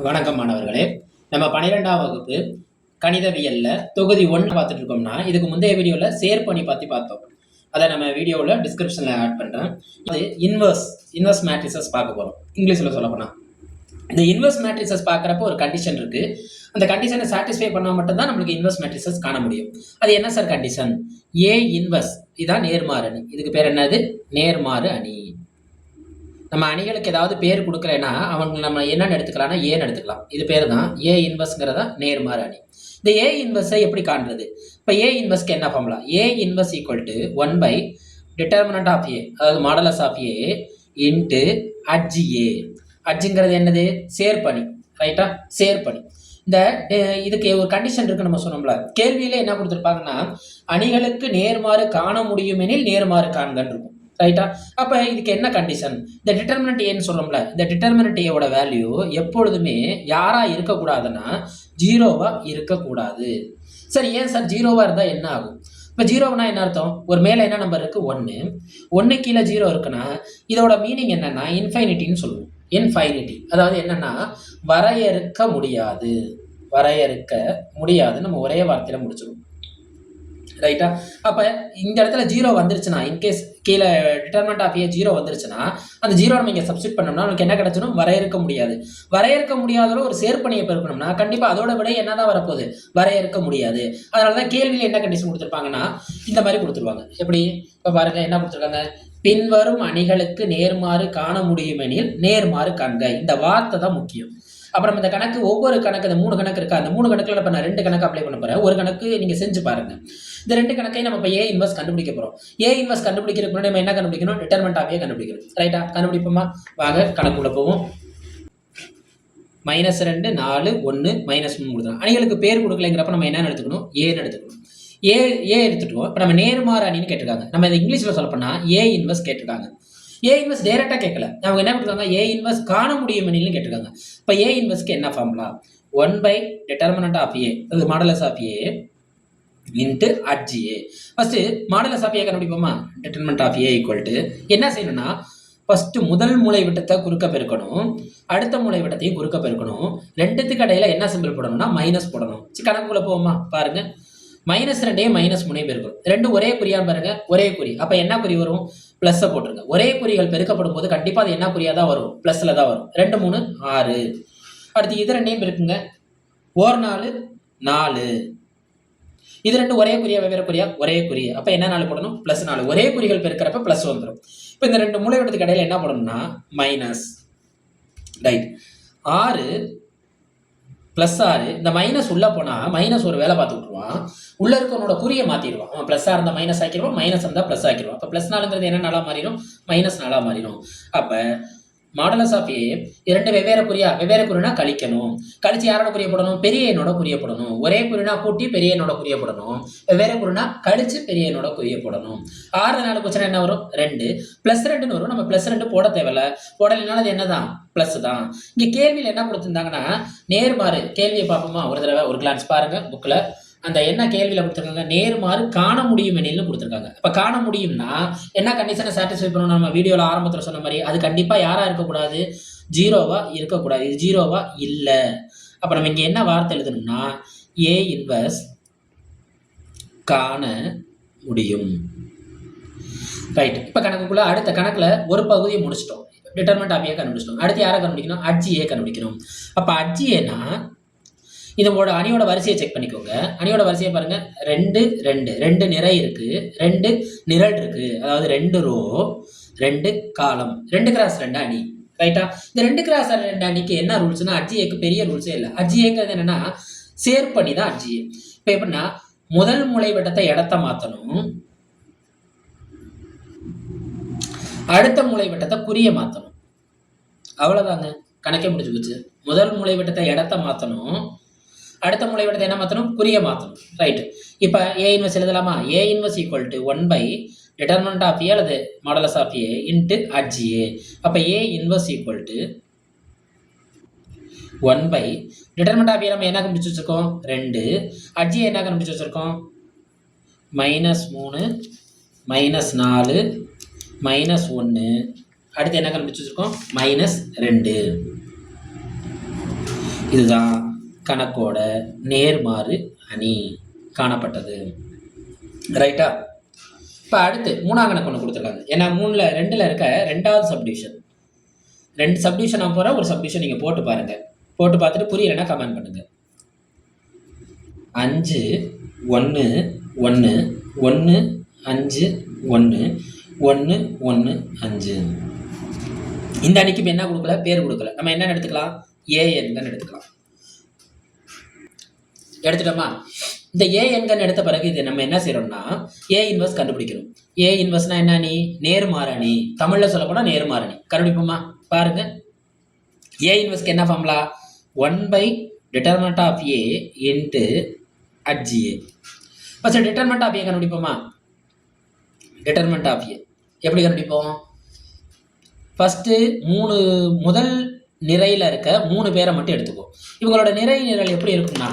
வணக்கம் மாணவர்களே. நம்ம 12ஆம் வகுப்பு கணிதவியல்ல தொகுதி 1 பார்த்துட்டு இருக்கோம்னா, இதுக்கு முந்தைய வீடியோல சேர்ப்பணி பத்தி பார்த்தோம். அதை நம்ம வீடியோவில் டிஸ்கிரிப்ஷன்ல ஆட் பண்றேன். அது இன்வர்ஸ் மேட்ரிசஸ் பார்க்க போறோம். இங்கிலீஷ்ல சொல்ல போனா இந்த இன்வர்ஸ் மேட்ரிசஸ் பார்க்குறப்போ ஒரு கண்டிஷன் இருக்கு. அந்த கண்டிஷனை சாட்டிஸ்ஃபை பண்ணால் மட்டும்தான் நம்மளுக்கு இன்வர்ஸ் மேட்ரிசஸ் காண முடியும். அது என்ன சார் கண்டிஷன்? ஏ இன்வர்ஸ் இதான் நேர்மாறு அணி. இதுக்கு பேர் என்னது? நேர்மாறு அணி. நம்ம அணிகளுக்கு ஏதாவது பேர் கொடுக்கலன்னா அவங்க நம்ம என்னன்னு எடுத்துக்கலாம்னா ஏன்னு எடுத்துக்கலாம். இது பேர் தான் ஏ இன்வர்ஸ்ங்கிறதா நேர்மாறு அணி. இந்த ஏ இன்வர்ஸை எப்படி காண்றது? இப்போ ஏ இன்வர்ஸ்க்கு என்ன formula? A inverse equal to 1/determinant of A, அதாவது modulus of A into adj A. அட்ஜுங்கிறது என்னது? சேர்ப்பணி. ரைட்டா? சேர்ப்பணி. இந்த இதுக்கு ஒரு கண்டிஷன் இருக்கு. நம்ம சொன்னோம்ல, கேள்வியில என்ன கொடுத்துருப்பாங்கன்னா, அணிகளுக்கு நேர்மாறு காண முடியுமெனில் நேர்மாறு காண்கன்னு இருக்கும். ரைட்டா? அப்ப இதுக்கு என்ன கண்டிஷன்? இந்த டிட்டர்மினன்ட் ஏன்னு சொல்றோம்ல, இந்த டிட்டர்மினன்ட் ஏவோட வேல்யூ எப்பொழுதுமே யாரா இருக்கக்கூடாதுன்னா ஜீரோவா இருக்கக்கூடாது. சரி, ஏன் சார் ஜீரோவா இருந்தா என்ன ஆகும்? இப்போ ஜீரோனா என்ன அர்த்தம்? ஒரு மேல என்ன நம்பர் இருக்கு? 1 கீழே 0 இருக்குன்னா இதோட மீனிங் என்னன்னா இன்ஃபைனிட்டின்னு சொல்லுவோம். இன்ஃபைனிட்டி அதாவது என்னன்னா வரையறுக்க முடியாது. வரையறுக்க முடியாது நம்ம ஒரே வார்த்தையில முடிச்சிடும். ரைட்டா? அப்ப இந்த இடத்துல 0 வந்துருச்சுன்னா, இன்கேஸ் கீழே டிட்டர்மினன்ட் ஆஃப் ஏ 0 வந்துருச்சுன்னா அந்த 0 நம்ம இங்க சப்ஸ்டிட் பண்ணோம்னா நமக்கு என்ன கிடைச்சிடும்? வரையறுக்க முடியாது. வரையறுக்க முடியாத ஒரு சேர்ப்பணியை பெருக்கணும்னா கண்டிப்பா அதோட விட என்னதான் வரப்போகுது? வரையறுக்க முடியாது. அதனாலதான் கேள்வியில் என்ன கண்டிஷன் கொடுத்துருப்பாங்கன்னா இந்த மாதிரி கொடுத்துருவாங்க. எப்படி? இப்ப பாருங்க என்ன கொடுத்துருக்காங்க? பின்வரும் அணிகளுக்கு நேர்மாறு காண முடியுமெனில் நேர்மாறு காண்க. இந்த வார்த்தை தான் முக்கியம். அப்புறம் இந்த கணக்கு, ஒவ்வொரு கணக்கு, இந்த 3 கணக்கு இருக்கா, அந்த 3 கணக்குல இப்ப நான் 2 கணக்கு அப்ளை பண்ண போறேன். ஒரு கணக்கு நீங்க செஞ்சு பாருங்க. இந்த 2 கணக்கையும் நம்ம இப்போ ஏ இன்வர்ஸ் கண்டுபிடிக்க போறோம். ஏ இன்வர்ஸ் கண்டுபிடிக்கிறதுக்கு முன்னாடி நம்ம என்ன கண்டுபிடிக்கணும்? டிட்டர்மினன்ட் ஆஃப் ஏ கண்டுபிடிக்கணும். ரைட்டா? கண்டுபிடிப்போமா? வாங்க கணக்குள்ள போவோம். -2 4 1 -3 கொடுத்தோம். அணிகளுக்கு பேர் கொடுக்கலைங்கிறப்ப நம்ம என்ன எடுத்துக்கணும்? ஏன்னு எடுத்துக்கணும். ஏ எடுத்துட்டோம். இப்போ நம்ம நேர்மாறு அணின்னு கேட்டிருக்காங்க. நம்ம இதை இங்கிலீஷ்ல சொல்ல போனா ஏ இன்வர்ஸ் கேட்டிருக்காங்க. ஏ இன்வர்ஸ் டைரக்டா கேட்கல. அவங்க என்ன கொடுத்தாங்க? ஏ இன்வர்ஸ் காண முடியும் எனில்னு கேட்டிருக்காங்க. இப்போ ஏ இன்வர்ஸ்க்கு என்ன ஃபார்முலா? 1/determinant ஆஃப் ஏ, அது modulus of A into adj A. First modulus of A கண்டுபிடிப்போமா? Determinant of A equal to என்ன செய்யணும்னா, ஃபர்ஸ்ட் முதல் மூலை விட்டத்தை குறுக்க பெருக்கணும், அடுத்த மூலை விட்டத்தையும் குறுக்க பெருக்கணும். ரெண்டுத்துக்கு இடையில என்ன சிம்பிள் போடணும்னா மைனஸ் போடணும். கணக்குள்ள போவோமா? பாருங்க, -2 -3 பெருக்கணும். ரெண்டும் ஒரே குறியான்னு பாருங்க, ஒரே குறி. அப்ப என்ன குறி வரும்? பிளஸ் போட்டுருங்க. ஒரே குறிகள் பெருக்கப்படும் போது கண்டிப்பா அது என்ன குறியா தான் வரும்? பிளஸ்ல தான் வரும். 2 3 6. அடுத்து இது ரெண்டையும் பெருக்குங்க. 1 4 4. இது ரெண்டு ஒரே குறியா வெவ்வேறு குறியா? ஒரே குறி. அப்ப என்ன 4 போடணும்? +4. ஒரே குறிகள் பெருக்கிறப்ப பிளஸ் வந்துடும். இப்ப இந்த 2 மூலை விட்டத்துக்கு இடையில என்ன போடணும்னா மைனஸ். ரைட்? 6 +6. இந்த மைனஸ் உள்ள போனா மைனஸ் ஒரு வேலை பார்த்து விட்டுருவான். உள்ள இருக்கவனோட குறியை மாத்திடுவான். அவன் பிளஸ்ஸா இருந்தா மைனஸ் ஆக்கிடுவான், மைனஸ் இருந்தா பிளஸ் ஆக்கிடுவான். அப்ப +4ங்கிறது என்ன நாளா மாறிடும்? -4 நாளா மாறிடும். அப்ப மாடலஸ் ஆஃப் ஏ இரண்டு வெவ்வேறு குறியா? வெவ்வேறு குறினா கழிக்கணும். கழிச்சு யாரோட குறிய போடணும்? பெரிய எண்ணோட குறிய போடணும். ஒரே குறினா கூட்டி பெரிய எண்ணோட குறிய போடணும். வெவ்வேறு குறினா கழிச்சு பெரிய எண்ணோட குறிய போடணும். 6 4 கொஸ்டின் என்ன வரும்? 2 +2ன்னு வரும். நம்ம +2 போட தேவையில்ல. போடலைனால அது என்னதான்? பிளஸ் தான். இங்க கேள்வியில் என்ன கொடுத்துருந்தாங்கன்னா நேர்மாறு. கேள்வியை பார்ப்போமா? ஒரு தடவை ஒரு கிளான்ஸ் பாருங்க புக்ல. அந்த என்ன கேள்வியில கொடுத்துருக்காங்க? நேர்மாறு காண முடியும் எனில்னு கொடுத்துருக்காங்க. அப்ப காண முடியும்னா என்ன கண்டிஷனை சாட்டிஸ்ஃபை பண்ணணும்? நம்ம வீடியோல ஆரம்பத்தில் சொன்ன மாதிரி அது கண்டிப்பா யாரா இருக்கக்கூடாது? ஜீரோவா இருக்கக்கூடாது. இது ஜீரோவா இல்ல. அப்ப நம்ம இங்க என்ன வார்த்தை எழுதணும்னா ஏ இன்வர்ஸ் காண முடியும். ரைட்? இப்ப கணக்குக்குள்ள அடுத்த கணக்குல ஒரு பகுதியை முடிச்சிட்டோம். டிட்டர்மினன்ட் ஆஃப் ஏ கண்டுபிடிச்சிட்டோம். அடுத்து யாரை கண்டுபிடிக்கணும்? அட்ஜிஏ கண்டுபிடிக்கணும். அப்ப அட்ஜிஏனா இதோட அணியோட வரிசையை செக் பண்ணிக்கோங்க. அணியோட வரிசையை பாருங்க. 2 2 2 நிறை இருக்கு, 2 நிரல் இருக்கு. அதாவது 2 ரோ 2 காலம், 2x2 அணி. ரைட்டா? இந்த 2x2 அணிக்கு என்ன ரூல்ஸ்னா அட்ஜிஏக்கு பெரிய ரூல்ஸே இல்லை. அட்ஜிஏங்கிறது என்னன்னா சேர்ப்பணி தான் அட்ஜிஏ. இப்ப எப்படின்னா முதல் மூலை வட்டத்தை இடத்த மாத்தணும், அடுத்த மூலை வட்டத்தை குறிய மாத்தணும். அவ்வளவுதாங்க, கணக்கே முடிஞ்சு போச்சு. முதல் மூலை வட்டத்தை இடத்த மாத்தணும், அடுத்த மூலை வட்டத்தை என்ன மாத்தணும்? குறிய மாத்தணும். ரைட்? இப்ப ஏ இன்வர்ஸ் எழுதலாமா? A inverse equal to 1/determinant of A அல்லது modulus of A into adj A. அப்ப A inverse equal to 1/determinant of A நம்ம என்ன கண்டுபிடிச்சு வச்சிருக்கோம்? 2. அட்ஜிஏ என்ன கண்டுபிடிச்சு வச்சிருக்கோம்? -3 -4 -1. அடுத்து என்ன கண்டுபிடிச்சு வச்சிருக்கோம்? -2. இதுதான் கணக்கோட நேர்மாறு அணி காணப்பட்டது. ரைட்டா? இப்போ அடுத்து மூணாம் கணக்கு ஒன்று கொடுத்துருக்காங்க. ஏன்னா 2ல் இருக்க 2வது சப்டிவிஷன். 2 சப்டிவிஷன் நான் போகிறேன், ஒரு சப்டிவிஷன் நீங்கள் போட்டு பாருங்கள். போட்டு பார்த்துட்டு புரியலைன்னா கமெண்ட் பண்ணுங்கள். 5 1 1 1 5 1 1 1 5. இந்த அணிக்கு இப்போ என்ன கொடுக்கல? பேர் கொடுக்கல. நம்ம என்ன எடுத்துக்கலாம்? ஏஎன்கன்னு எடுத்துக்கலாம். எடுத்துட்டோமா? இந்த ஏஎன்கன் எடுத்த பிறகு இது நம்ம என்ன செய்யறோம்னா ஏ இன்வெர்ஸ் கண்டுபிடிக்கணும். ஏ இன்வெர்ஸ்னா என்ன அணி? நேர்மாறு அணி. தமிழ்ல சொல்ல போனா நேர்மாறு அணி. கண்டுபிடிப்போமா? பாருங்க. ஏ இன்வெர்ஸ்க்கு என்ன formula? 1/det of A into HGA. First determinant of A கண்டுபிடிப்போமா? டிட்டர்மெண்ட் ஆஃப் ஏ எப்படி கண்டுபிடிப்போம்? ஃபர்ஸ்ட் முதல் நிறையில இருக்க 3 பேரை மட்டும் எடுத்துக்கோ. இவங்களோட நிறை நிரல் எப்படி இருக்கும்னா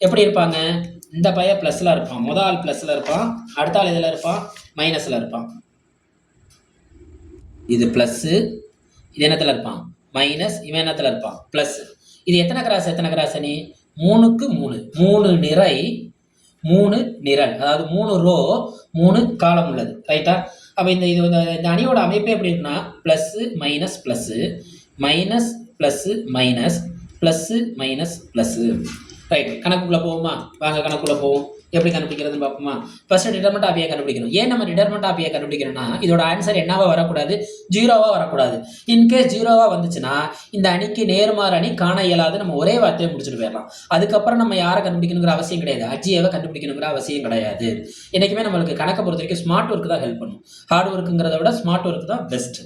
எப்படி இருப்பாங்க? இந்த பையன் பிளஸ்ல இருப்பான், முதல் ஆள் பிளஸ்ல இருப்பான், அடுத்த ஆள் இதில் இருப்பான், மைனஸ்ல இருப்பான். இது பிளஸ், இது என்னத்துல இருப்பான்? மைனஸ், இவன் என்னத்துல இருப்பான்? பிளஸ். இது எத்தனை கிராஸ் அணி? 3க்கு 3. 3 நிறை 3 நிரல், அதாவது 3 ரோ 3 காலம் உள்ளது. ரைட்டா? அப்போ இந்த அணியோட அமைப்பே எப்படி இருக்குன்னா plus minus plus minus plus minus plus minus plus. Right, கணக்குக்குள்ளே போவோமா? வாங்க கணக்குள்ளே போவோம். எப்படி கண்டுபிடிக்கிறதுன்னு பார்ப்போமா? ஃபர்ஸ்ட் டிட்டர்மெண்ட் ஆஃப் ஏ கண்டுபிடிக்கணும். ஏன் நம்ம டிட்டர்மெண்ட் ஆஃப் ஏ கண்டுபிடிக்கணும்னா இதோட ஆன்சர் என்னவா வரக்கூடாது? 0வா வரக்கூடாது. இன்கேஸ் 0வா வந்துச்சுன்னா இந்த அணிக்கு நேர்மாறு அணி காண இயலாது. நம்ம ஒரே வார்த்தையை முடிச்சுட்டு போயிடலாம். அதுக்கப்புறம் நம்ம யாரை கண்டுபிடிக்கணுங்கிற அவசியம் கிடையாது. HGAவை கண்டுபிடிக்கணுங்கிற அவசியம் கிடையாது. என்றைக்குமே நம்மளுக்கு கணக்கை பொறுத்த வரைக்கும் ஸ்மார்ட் ஒர்க் தான் ஹெல்ப் பண்ணும். ஹார்ட் ஒர்க்குங்கிறத விட ஸ்மார்ட் ஒர்க் தான் பெஸ்ட்.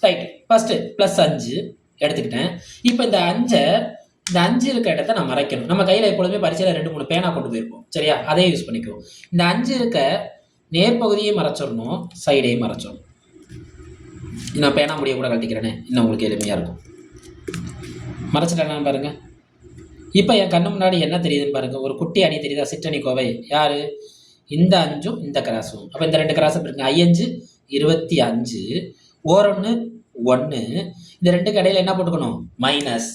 ரைட், ஃபர்ஸ்ட் +5 எடுத்துக்கிட்டேன். இப்போ இந்த 5 இருக்க இடத்த நான் மறைக்கணும். நம்ம கையில் எப்பொழுதுமே பரிசையில் 2-3 பேனா கொண்டு போயிருப்போம். சரியா? அதே யூஸ் பண்ணிக்குவோம். இந்த 5 இருக்க நேர்பகுதியை மறைச்சிடணும், சைடையும் மறைச்சிடணும். நான் பேனா முடிய கூட கழட்டிக்கிறேனே, இன்னும் உங்களுக்கு எளிமையாக இருக்கும். மறைச்சிட்டேன் பாருங்க. இப்போ என் கண்ணு முன்னாடி என்ன தெரியுதுன்னு பாருங்க. ஒரு குட்டி அணி தெரியுதா? சிற்றணி கோவை. யாரு? இந்த 5ம் இந்த கிராஸும். அப்போ இந்த 2 கிராஸும் இருக்குங்க. 5 25 1 1. இந்த 2க்கு இடையில என்ன போட்டுக்கணும்? மைனஸ்.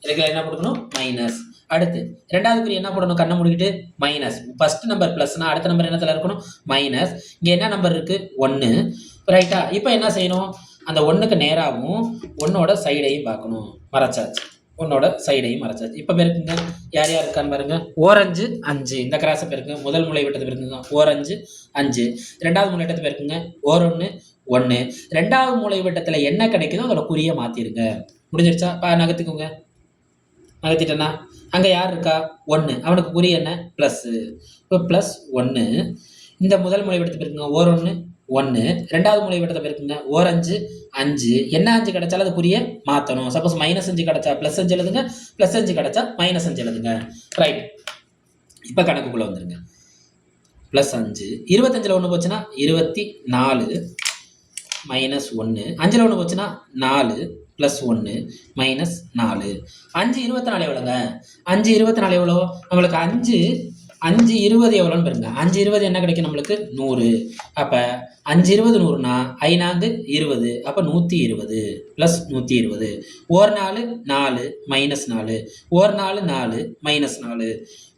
இதுக்கு என்ன போட்டுக்கணும்? மைனஸ். அடுத்து 2வது குறி என்ன போடணும்? கண்ணை முடிக்கிட்டு மைனஸ். ஃபர்ஸ்ட் நம்பர் பிளஸ்னா அடுத்த நம்பர் என்னத்துல இருக்கணும்? மைனஸ். இங்கே என்ன நம்பர் இருக்கு? 1. ரைட்டா? இப்போ என்ன செய்யணும்? அந்த 1க்கு நேராகவும் 1ஓட சைடையும் பார்க்கணும். மறைச்சாச்சு. 1ஓட சைடையும் மறைச்சாச்சு. இப்போ பேருக்குங்க யார் யார் இருக்கான்னு பாருங்க. ஓரஞ்சு 5. இந்த கிராஸை பேருக்குங்க. முதல் முளை விட்டது பேருக்குங்க ஓரஞ்சு 5. 2வது முளை விட்டது பேருக்குங்க ஓரொன்று 1. 2வது மூலை வட்டத்தில் என்ன கிடைக்குதோ அதோட குறியை மாற்றிடுங்க. முடிஞ்சிருச்சா? நகர்த்திக்கோங்க. நகர்த்திட்டேன்னா அங்கே யார் இருக்கா? 1. அவனுக்கு குறி என்ன? ப்ளஸ். இப்போ +1. இந்த முதல் மூலை வட்டத்தை பேருக்குங்க ஓரொன்று 1. 2வது மூலை வட்டத்தை பேருக்குங்க ஓரஞ்சு 5. என்ன 5 கிடைச்சாலும் அது குறியை மாற்றணும். சப்போஸ் -5 கிடைச்சா +5 எழுதுங்க, +5 கிடைச்சா -5 எழுதுங்க. ரைட், இப்போ கணக்குக்குள்ளே வந்துருங்க. +5 25ல் 1 போச்சுன்னா 24 -1. 5ல் 1 போச்சுன்னா 4 +1 -4. 5 24 எவ்வளோங்க? 5 24 எவ்வளோ? நம்மளுக்கு 5 20 எவ்வளோன்னு பாருங்க. 5 20 என்ன கிடைக்கும் நம்மளுக்கு? 100. அப்போ 5 20 100னா 5 20. அப்போ 120 +120. ஒரு 4 4 -4. ஒரு 4 4 -4.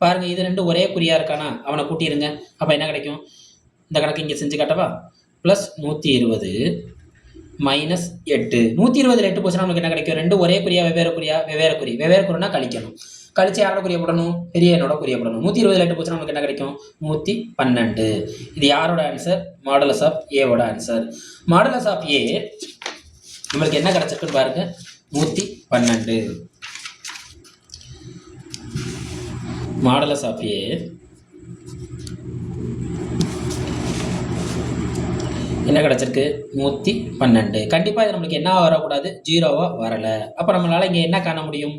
பாருங்க, இது 2 ஒரே குறியா இருக்கானா? அவனை கூட்டிடுங்க. அப்போ என்ன கிடைக்கும்? இந்த கணக்கு இங்கே செஞ்சு காட்டவா? +120 -8. 120 8 போச்சுன்னா நமக்கு என்ன கிடைக்கும்? 2 ஒரே குறியா வெவ்வேறு குறியா? வெவ்வேறு குறி. வெவ்வேறு குறினா கழிக்கணும். கழிச்சு யாரோட குறிய போடணும்? பெரிய என்னோட குறிய போடணும். 120 8 போச்சுன்னா நமக்கு என்ன கிடைக்கும்? 112. இது யாரோட ஆன்சர்? மாடுலஸ் ஆஃப் ஏவோட ஆன்சர். மாடுலஸ் ஆஃப் ஏ நம்மளுக்கு என்ன கிடைச்சிருக்குன்னு பாருங்க. 112. மாடுலஸ் ஆஃப் ஏ என்ன கிடச்சிருக்கு? 112. கண்டிப்பாக இது நம்மளுக்கு என்ன வரக்கூடாது? 0வா வரலை. அப்போ நம்மளால் இங்கே என்ன காண முடியும்?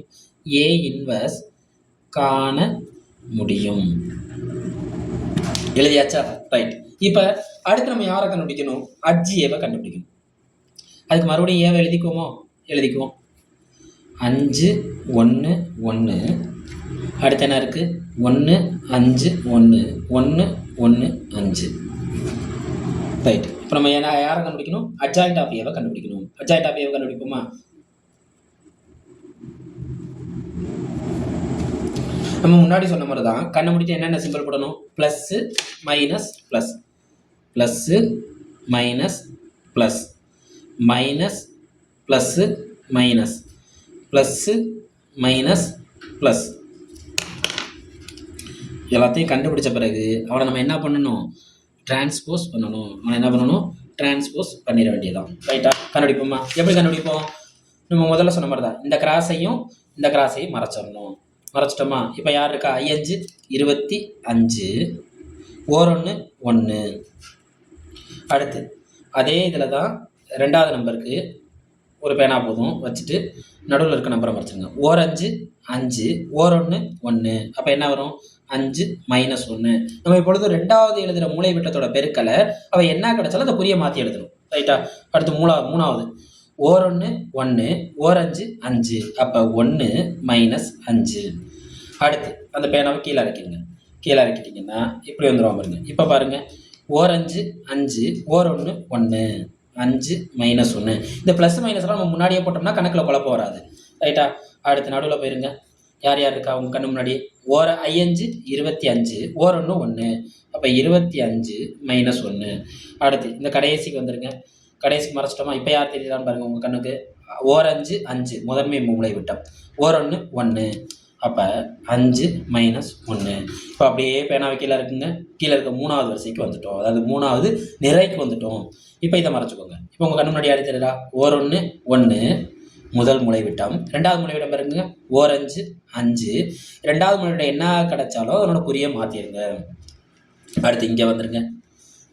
ஏ இன்வர்ஸ் காண முடியும். எழுதியாச்சா? ரைட். இப்போ அடுத்து நம்ம யாரை கண்டுபிடிக்கணும்? HGAவை கண்டுபிடிக்கணும். அதுக்கு மறுபடியும் ஏவை எழுதிக்குவோமோ? எழுதிக்குவோம். 5 1 1. அடுத்து என்ன இருக்குது? 1 5 1 1 1 5. ரைட். இப்போ நம்ம யாரை கண்டுபிடிக்கணும்? அட்ஜாயிண்ட் ஆஃப் ஏவை கண்டுபிடிக்கணும். அட்ஜாயிண்ட் ஆஃப் ஏவை கண்டுபிடிப்போமா? நம்ம முன்னாடி சொன்ன மாதிரி தான் கண்ணை முடிட்டு என்னென்ன சிம்பிள் போடணும், plus minus plus, plus minus plus, minus plus minus, plus minus plus. எல்லாத்தையும் கண்டுபிடிச்ச பிறகு அவனை நம்ம என்ன பண்ணணும், டிரான்ஸ்போஸ் பண்ணணும். அவனை என்ன பண்ணணும், டிரான்ஸ்போஸ் பண்ணிட வேண்டியதான். ரைட்டா? கண்டுபிடிப்போமா? எப்படி கண்டுபிடிப்போம்? நம்ம முதல்ல சொன்ன மாதிரி தான் இந்த கிராஸையும் இந்த கிராஸையும் மறைச்சிடணும். மறைச்சிட்டோமா? இப்போ யார் இருக்கா, 5 25 1 1. அடுத்து அதே இதில் தான் ரெண்டாவது நம்பருக்கு ஒரு பேனா போதும் வச்சுட்டு நடுவில் இருக்க நம்பரை மறைச்சிருங்க. 5 5 1 1. அப்போ என்ன வரும், 5 மைனஸ் 1. நம்ம இப்பொழுது ரெண்டாவது எழுதுகிற மூளை விட்டத்தோட பெருக்கலை அவ என்ன கிடைச்சாலும் அந்த குறியை மாற்றி எழுதணும். ரைட்டா? அடுத்து மூணாவது 1 1 5 5. அப்போ 1 மைனஸ் 5. அடுத்து அந்த பேனாவை கீழே இறக்கிடுங்க. கீழே இறக்கிட்டிங்கன்னா இப்படி வந்துடும் பாருங்க. இப்போ பாருங்க 5 5 1 1 5 மைனஸ் 1. இந்த ப்ளஸ் மைனஸ்லாம் நம்ம முன்னாடியே போட்டோம்னா கணக்கில் குழப்பம் வராது. ரைட்டா? அடுத்து நடுவில் போயிருங்க. யார் யார் இருக்கா உங்கள் கண்ணு முன்னாடி, 5 25 1 1. அப்போ 25 மைனஸ் 1. அடுத்து இந்த கடைசிக்கு வந்துடுங்க. கடைசிக்கு மறைச்சிட்டோமா? இப்போ யார் தெரியுதான்னு பாருங்கள் உங்கள் கண்ணுக்கு. 5 5 முதன்மை மூளை விட்டம், 1 1. அப்போ 5 மைனஸ் 1. இப்போ அப்படியே பேனாவை கீழே இருக்குங்க. கீழே இருக்க மூணாவது வரிசைக்கு வந்துட்டோம், அதாவது மூணாவது நிறைக்கு வந்துட்டோம். இப்போ இதை மறைச்சிக்கோங்க. இப்போ உங்கள் கண்ணு முன்னாடி யார் தெரியுதா, 1 1 முதல் மூளை விட்டம். ரெண்டாவது மூளை விட்டம் பாருங்க 5 5. ரெண்டாவது மூளை விட்டம் என்ன கிடைச்சாலும் அதனோட குறியை மாற்றிடுங்க. அடுத்து இங்கே வந்துடுங்க.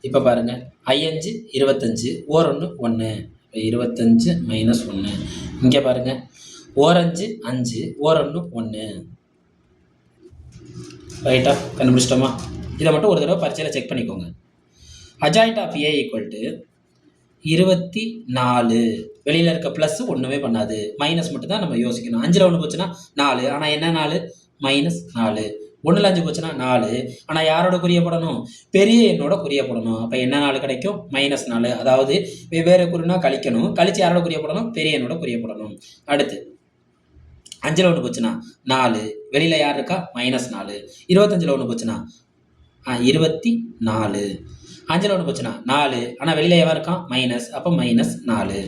இப்போ பாருங்க 5 25 1 1. 25 மைனஸ் 1. இங்கே பாருங்க 5 5 1 1. ரைட்டா? கண்டுபிடிச்சிட்டோமா? இதை மட்டும் ஒரு தடவை பரீட்சையில் செக் பண்ணிக்கோங்க. Adjoint of A equal to 24. வெளியில் இருக்க ப்ளஸ் ஒன்றுமே பண்ணாது, மைனஸ் மட்டும் தான் நம்ம யோசிக்கணும். 5ல் 1 போச்சுன்னா 4. ஆனால் என்ன 4, மைனஸ் 4. 1ல் 5 போச்சுன்னா 4. ஆனால் யாரோட குறிய போடணும், பெரிய எண்ணோட குறிய போடணும். அப்போ என்ன 4 கிடைக்கும், மைனஸ் 4. அதாவது வெவ்வேறு குறினா கழிக்கணும், கழிச்சு யாரோட குறிய போடணும், பெரிய எண்ணோட குறிய போடணும். அடுத்து 5ல் 1 போச்சுன்னா 4. வெளியில் யார் இருக்கா, மைனஸ் 4. 25ல் 1 போச்சுன்னா 24. 5ல் 1 போச்சுன்னா 4. ஆனால் வெளியில் எவன் இருக்கான், மைனஸ். அப்போ மைனஸ் 4.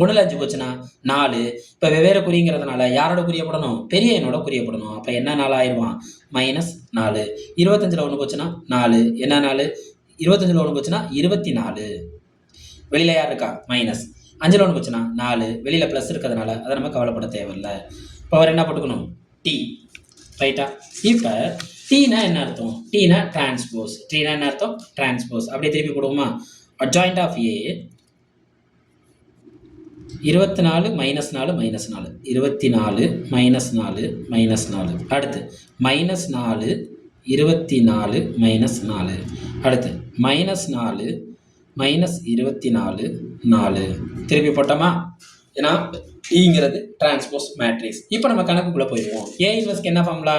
1ல் 5 போச்சுன்னா 4. இப்போ வெவ்வேறு குறிங்கிறதுனால யாரோட குறிய போடணும், பெரிய எண்ணோட குறிய போடணும். அப்போ என்ன 4 ஆயிடுவான், மைனஸ் 4. 25ல் 1 போச்சுன்னா 4. என்ன 4, 25ல் 1 போச்சுன்னா 24. வெளியில் யார் இருக்கா, மைனஸ். 5ல் 1 போச்சுன்னா 4. வெளியில் ப்ளஸ் இருக்கிறதுனால அதை நம்ம கவலைப்பட தேவையில்லை. இப்போ அவர் என்ன போட்டுக்கணும், டி. ரைட்டா? இப்போ டீனா என்ன அர்த்தம், டீனா டிரான்ஸ்போஸ். டீனா என்ன அர்த்தம், டிரான்ஸ்போஸ். அப்படியே திருப்பி போடுவோமா, adjoint of A 24 minus 4 minus 4. 24 minus 4 minus 4. அடுத்து மைனஸ் 4 24 மைனஸ் 4. அடுத்து மைனஸ் 4 மைனஸ் 24 4. திருப்பி போட்டோமா? ஏன்னா ஈங்கிறது டிரான்ஸ்போஸ் மேட்ரிக்ஸ். இப்போ நம்ம கணக்குக்குள்ளே போயிடுவோம். ஏ இன்வெர்ஸ்க்கு என்ன ஃபார்முலா,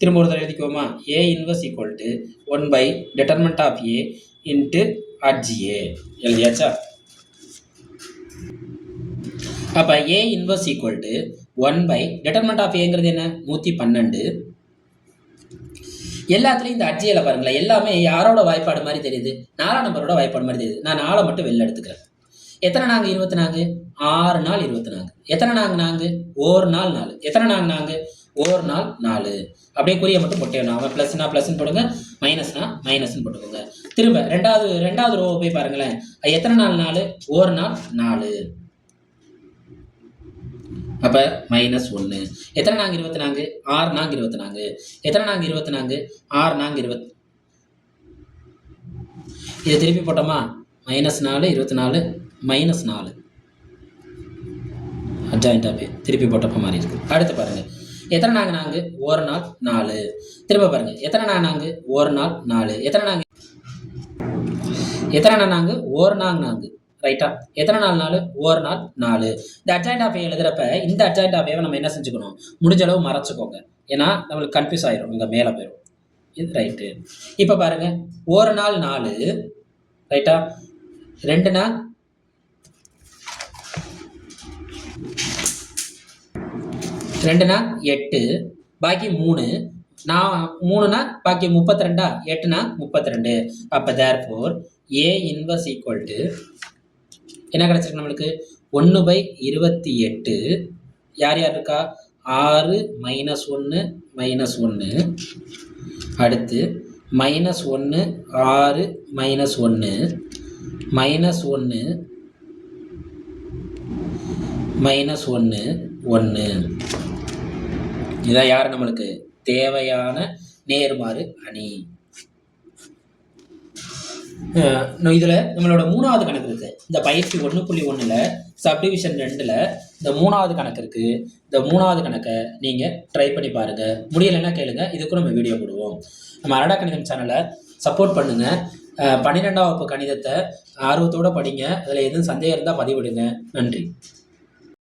திரும்ப ஒரு தடவை எழுதிக்குவோமா. A inverse equal to 1 determinant of A into adj A. எழுதியாச்சா? அப்போ A inverse equal to 1 determinant of ஏங்கிறது என்ன, 112. எல்லாத்துலேயும் இந்த அட்ஜிஏல பாருங்களேன், எல்லாமே யாரோட வாய்ப்பாடு மாதிரி தெரியுது, 4ஆம் நம்பரோட வாய்ப்பாடு மாதிரி தெரியுது. நான் 4 மட்டும் வெளில எடுத்துக்கிறேன். எத்தனை நாங்கள், 24. 6 நாள் 24. எத்தனை நாங்கள் 1 நாள் 4. எத்தனை நாங்கள் 1 நாள் 4. அப்படியே குறியை மட்டும் போட்டேன். அவன் ப்ளஸ்னா ப்ளஸ்ன்னு போடுங்க, மைனஸ்னா மைனஸ்ன்னு போட்டுக்கோங்க. திரும்ப ரெண்டாவது ரோவை போய் பாருங்களேன். எத்தனை நாள் 4, 1 நாள் 4. அப்போ மைனஸ் 1. எத்தனை நாங்கள் 24, 6 நாங்கள் 24. எத்தனை நாங்கள் 24, 6 நாங்கள் 20. இதை திருப்பி போட்டோமா, மைனஸ் 4 24 மைனஸ் 4. அட்ஜாயிண்ட் ஆஃப் ஏ திருப்பி போட்டப்போ மாதிரி இருக்குது. அடுத்து பாருங்கள், எத்தனை நாங்கள் 1 நாள் 4. திரும்ப பாருங்கள், எத்தனை நாங்கள் 1 நாள் 4. எத்தனை நாங்கள் 1 நாள் 4. ரைட்டா? எத்தனை நாள் 4, 1 நாள் 4. இந்த அட்ஜாயிண்ட் ஆஃப் ஏ எழுதுறப்ப இந்த அட்ஜாயிண்ட் ஆஃப் ஏவை நம்ம என்ன செஞ்சுக்கணும், முடிஞ்ச அளவு மறைச்சிக்கோங்க. ஏன்னா நம்மளுக்கு கன்ஃபியூஸ் ஆயிரும், இங்கே மேலே போயிடும். இது ரைட்டு. இப்போ பாருங்கள், 1 நாள் 4. ரைட்டா? 2 நாள் 8. பாக்கி 3. நான் 3னா பாக்கி 32, 8னா 32. அப்போ therefore A inverse equal to என்ன கிடைச்சிருக்கு நம்மளுக்கு 1/28. யார் யார் இருக்கா? 6 -1 -1, அடுத்து -1 6 -1 -1 -1 -1. இதான் யார் நம்மளுக்கு தேவையான நேர்மாறு அணி. இதில் நம்மளோட 3வது கணக்கு இருக்குது. இந்த பயிற்சி 1.1ல் சப்டிவிஷன் 2ல் இந்த 3வது கணக்கு இருக்குது. இந்த 3வது கணக்கை நீங்கள் ட்ரை பண்ணி பாருங்கள். முடியலைன்னா கேளுங்க, இதுக்கும் நம்ம வீடியோ போடுவோம். நம்ம அரடா கணிதம் சேனலை சப்போர்ட் பண்ணுங்கள். 12ஆம் வகுப்பு கணிதத்தை ஆர்வத்தோடு படிங்க. அதில் எதுவும் சந்தேகம் இருந்தால் பதிவிடுங்க. நன்றி.